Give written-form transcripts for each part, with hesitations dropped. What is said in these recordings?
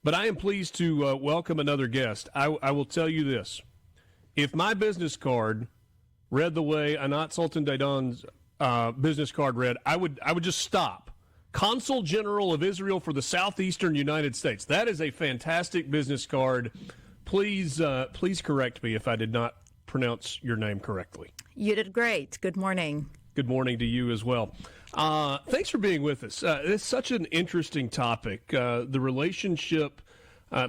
But I am pleased to welcome another guest. I will tell you this. If my business card read the way Anat Sultan-Dadon's business card read, I would just stop. Consul General of Israel for the Southeastern United States. That is a fantastic business card. Please correct me if I did not pronounce your name correctly. You did great. Good morning. Good morning to you as well. Thanks for being with us. It's such an interesting topic. The relationship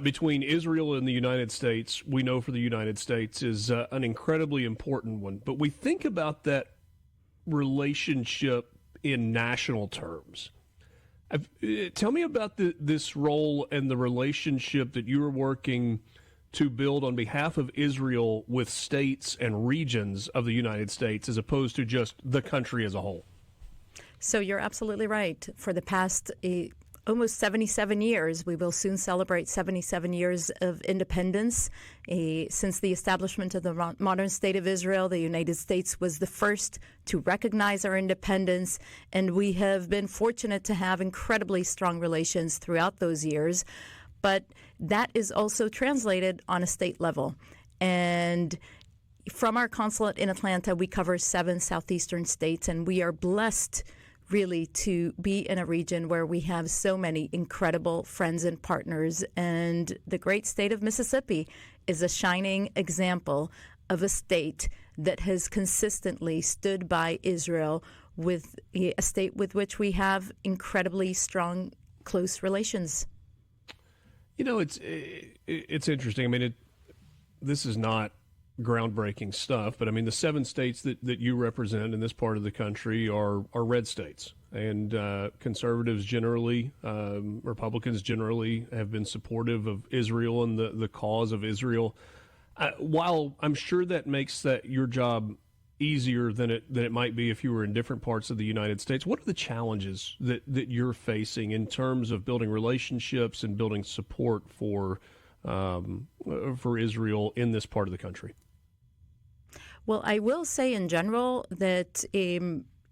between Israel and the United States, we know for the United States, is an incredibly important one. But we think about that relationship in national terms. Tell me about this role and the relationship that you are working to build on behalf of Israel with states and regions of the United States as opposed to just the country as a whole. So you're absolutely right. For the past almost 77 years, we will soon celebrate 77 years of independence. Since the establishment of the modern state of Israel, the United States was the first to recognize our independence, and we have been fortunate to have incredibly strong relations throughout those years. But that is also translated on a state level. And from our consulate in Atlanta, we cover 7 southeastern states, and we are blessed really to be in a region where we have so many incredible friends and partners. And the great state of Mississippi is a shining example of a state that has consistently stood by Israel, with a state with which we have incredibly strong, close relations. You know, it's interesting. I mean, this is not groundbreaking stuff, but I mean, the 7 states that you represent in this part of the country are red states, and conservatives generally, Republicans generally, have been supportive of Israel and the cause of Israel. While I'm sure that makes your job easier than it might be if you were in different parts of the United States, what are the challenges that you're facing in terms of building relationships and building support for Israel in this part of the country? Well, I will say in general that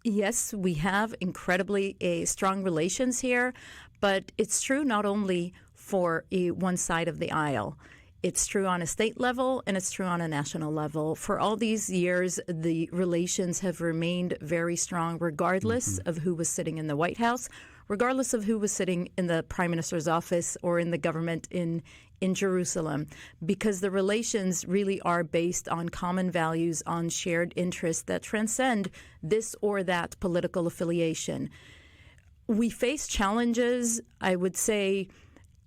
yes, we have incredibly strong relations here, but it's true not only for one side of the aisle. It's true on a state level, and it's true on a national level. For all these years, the relations have remained very strong, regardless of who was sitting in the White House, regardless of who was sitting in the Prime Minister's office or in the government in Jerusalem, because the relations really are based on common values, on shared interests that transcend this or that political affiliation. We face challenges, I would say,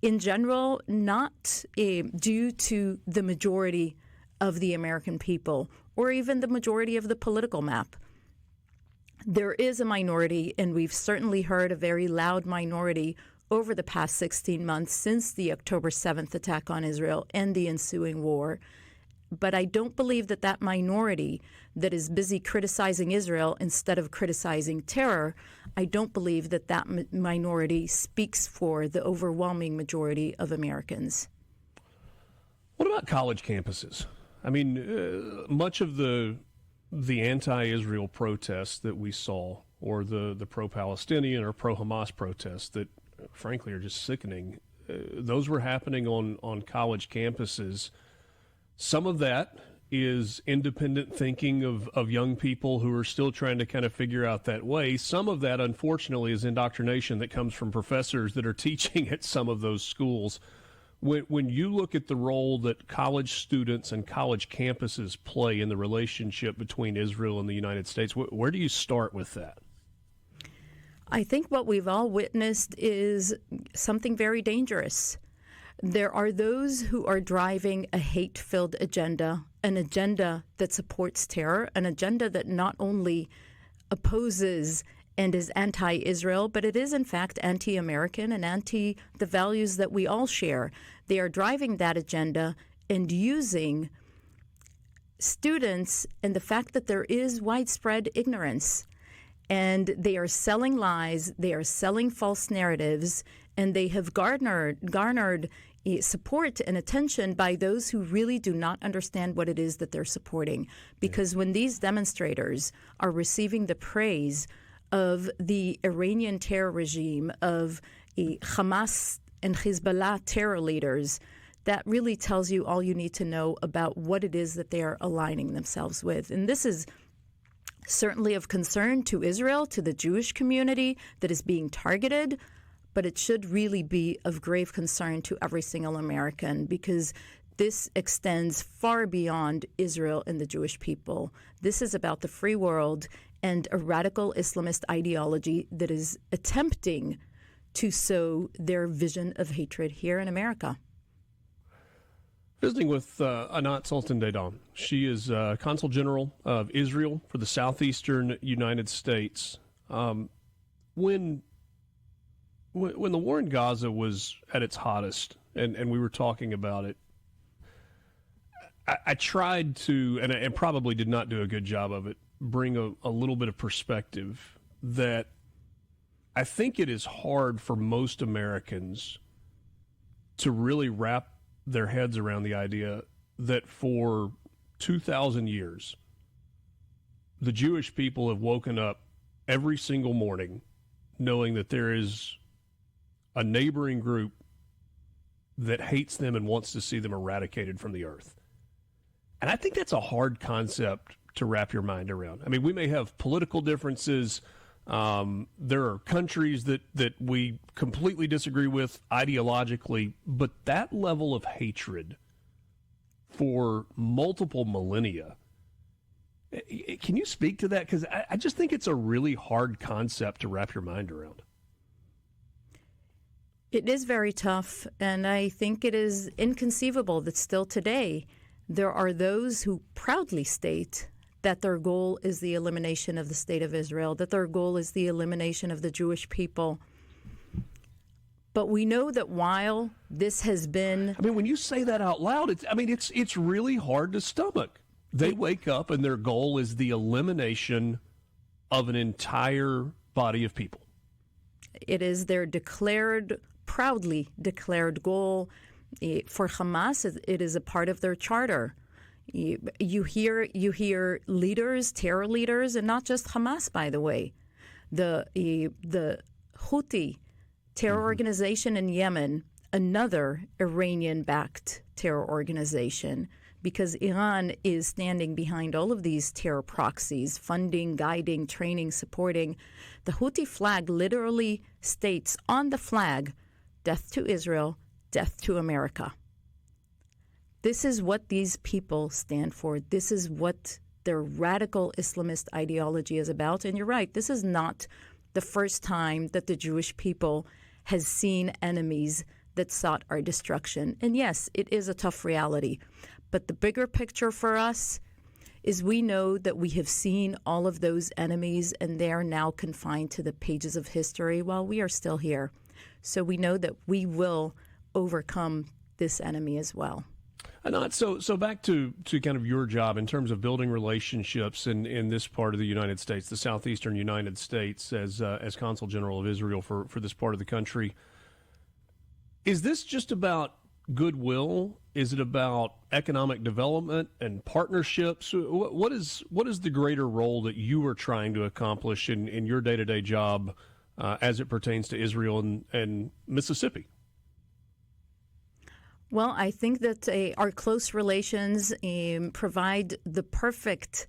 in general, not due to the majority of the American people or even the majority of the political map. There is a minority, and we've certainly heard a very loud minority over the past 16 months since the October 7th attack on Israel and the ensuing war. But I don't believe that minority that is busy criticizing Israel instead of criticizing terror, I don't believe that minority speaks for the overwhelming majority of Americans. What about college campuses? I mean, much of the anti-Israel protests that we saw, or the pro-Palestinian or pro-Hamas protests that, frankly, are just sickening, those were happening on college campuses. Some of that is independent thinking of young people who are still trying to kind of figure out that way. Some of that, unfortunately, is indoctrination that comes from professors that are teaching at some of those schools. When you look at the role that college students and college campuses play in the relationship between Israel and the United States, where do you start with that? I think what we've all witnessed is something very dangerous. There are those who are driving a hate-filled agenda, an agenda that supports terror, an agenda that not only opposes and is anti-Israel, but it is in fact anti-American and anti the values that we all share. They are driving that agenda and using students and the fact that there is widespread ignorance. And they are selling lies, they are selling false narratives, and they have garnered support and attention by those who really do not understand what it is that they're supporting. Because when these demonstrators are receiving the praise of the Iranian terror regime, of Hamas and Hezbollah terror leaders, that really tells you all you need to know about what it is that they are aligning themselves with. And this is certainly of concern to Israel, to the Jewish community that is being targeted, but it should really be of grave concern to every single American, because this extends far beyond Israel and the Jewish people. This is about the free world and a radical Islamist ideology that is attempting to sow their vision of hatred here in America. Visiting with Anat Sultan-Dadon. She is Consul General of Israel for the Southeastern United States. When the war in Gaza was at its hottest, and we were talking about it, I tried to, and probably did not do a good job of it, bring a little bit of perspective that I think it is hard for most Americans to really wrap their heads around the idea that for 2,000 years, the Jewish people have woken up every single morning knowing that there is a neighboring group that hates them and wants to see them eradicated from the earth. And I think that's a hard concept to wrap your mind around. I mean, we may have political differences. There are countries that we completely disagree with ideologically, but that level of hatred for multiple millennia, can you speak to that? Because I just think it's a really hard concept to wrap your mind around. It is very tough, and I think it is inconceivable that still today there are those who proudly state that their goal is the elimination of the state of Israel, that their goal is the elimination of the Jewish people. But we know that while this has been... I mean, when you say that out loud, it's really hard to stomach. They wake up and their goal is the elimination of an entire body of people. It is their proudly declared goal. For Hamas, it is a part of their charter. You hear leaders, terror leaders, and not just Hamas, by the way. The Houthi terror organization in Yemen, another Iranian-backed terror organization, because Iran is standing behind all of these terror proxies, funding, guiding, training, supporting. The Houthi flag literally states on the flag, "Death to Israel, death to America." This is what these people stand for. This is what their radical Islamist ideology is about. And you're right, this is not the first time that the Jewish people has seen enemies that sought our destruction. And yes, it is a tough reality. But the bigger picture for us is we know that we have seen all of those enemies, and they are now confined to the pages of history while we are still here. So we know that we will overcome this enemy as well. Anat, so back to kind of your job in terms of building relationships in this part of the United States, the Southeastern United States, as Consul General of Israel for this part of the country. Is this just about goodwill? Is it about economic development and partnerships? What is the greater role that you are trying to accomplish in your day-to-day job as it pertains to Israel and Mississippi? Well, I think that our close relations provide the perfect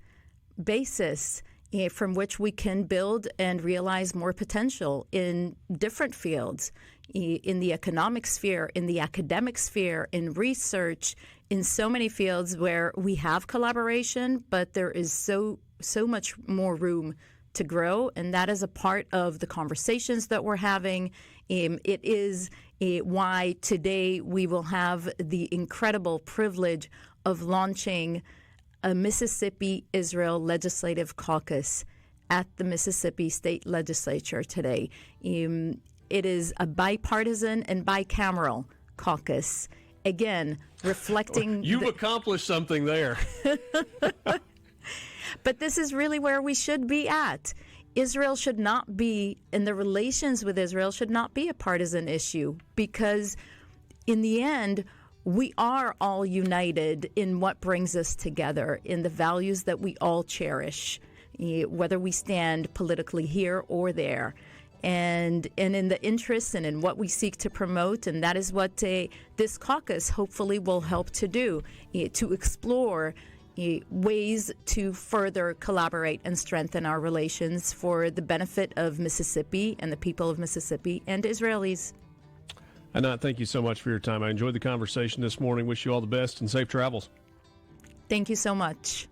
basis from which we can build and realize more potential in different fields, in the economic sphere, in the academic sphere, in research, in so many fields where we have collaboration, but there is so much more room to grow, and that is a part of the conversations that we're having. It is why today we will have the incredible privilege of launching a Mississippi-Israel Legislative Caucus at the Mississippi State Legislature today. It is a bipartisan and bicameral caucus, again, reflecting... You've accomplished something there. But this is really where we should be at. Israel should not be, and the relations with Israel should not be a partisan issue, because in the end, we are all united in what brings us together, in the values that we all cherish, whether we stand politically here or there. and in the interest and in what we seek to promote. And that is what this caucus hopefully will help to do, to explore ways to further collaborate and strengthen our relations for the benefit of Mississippi and the people of Mississippi and Israelis. Anat, thank you so much for your time. I enjoyed the conversation this morning. Wish you all the best and safe travels. Thank you so much.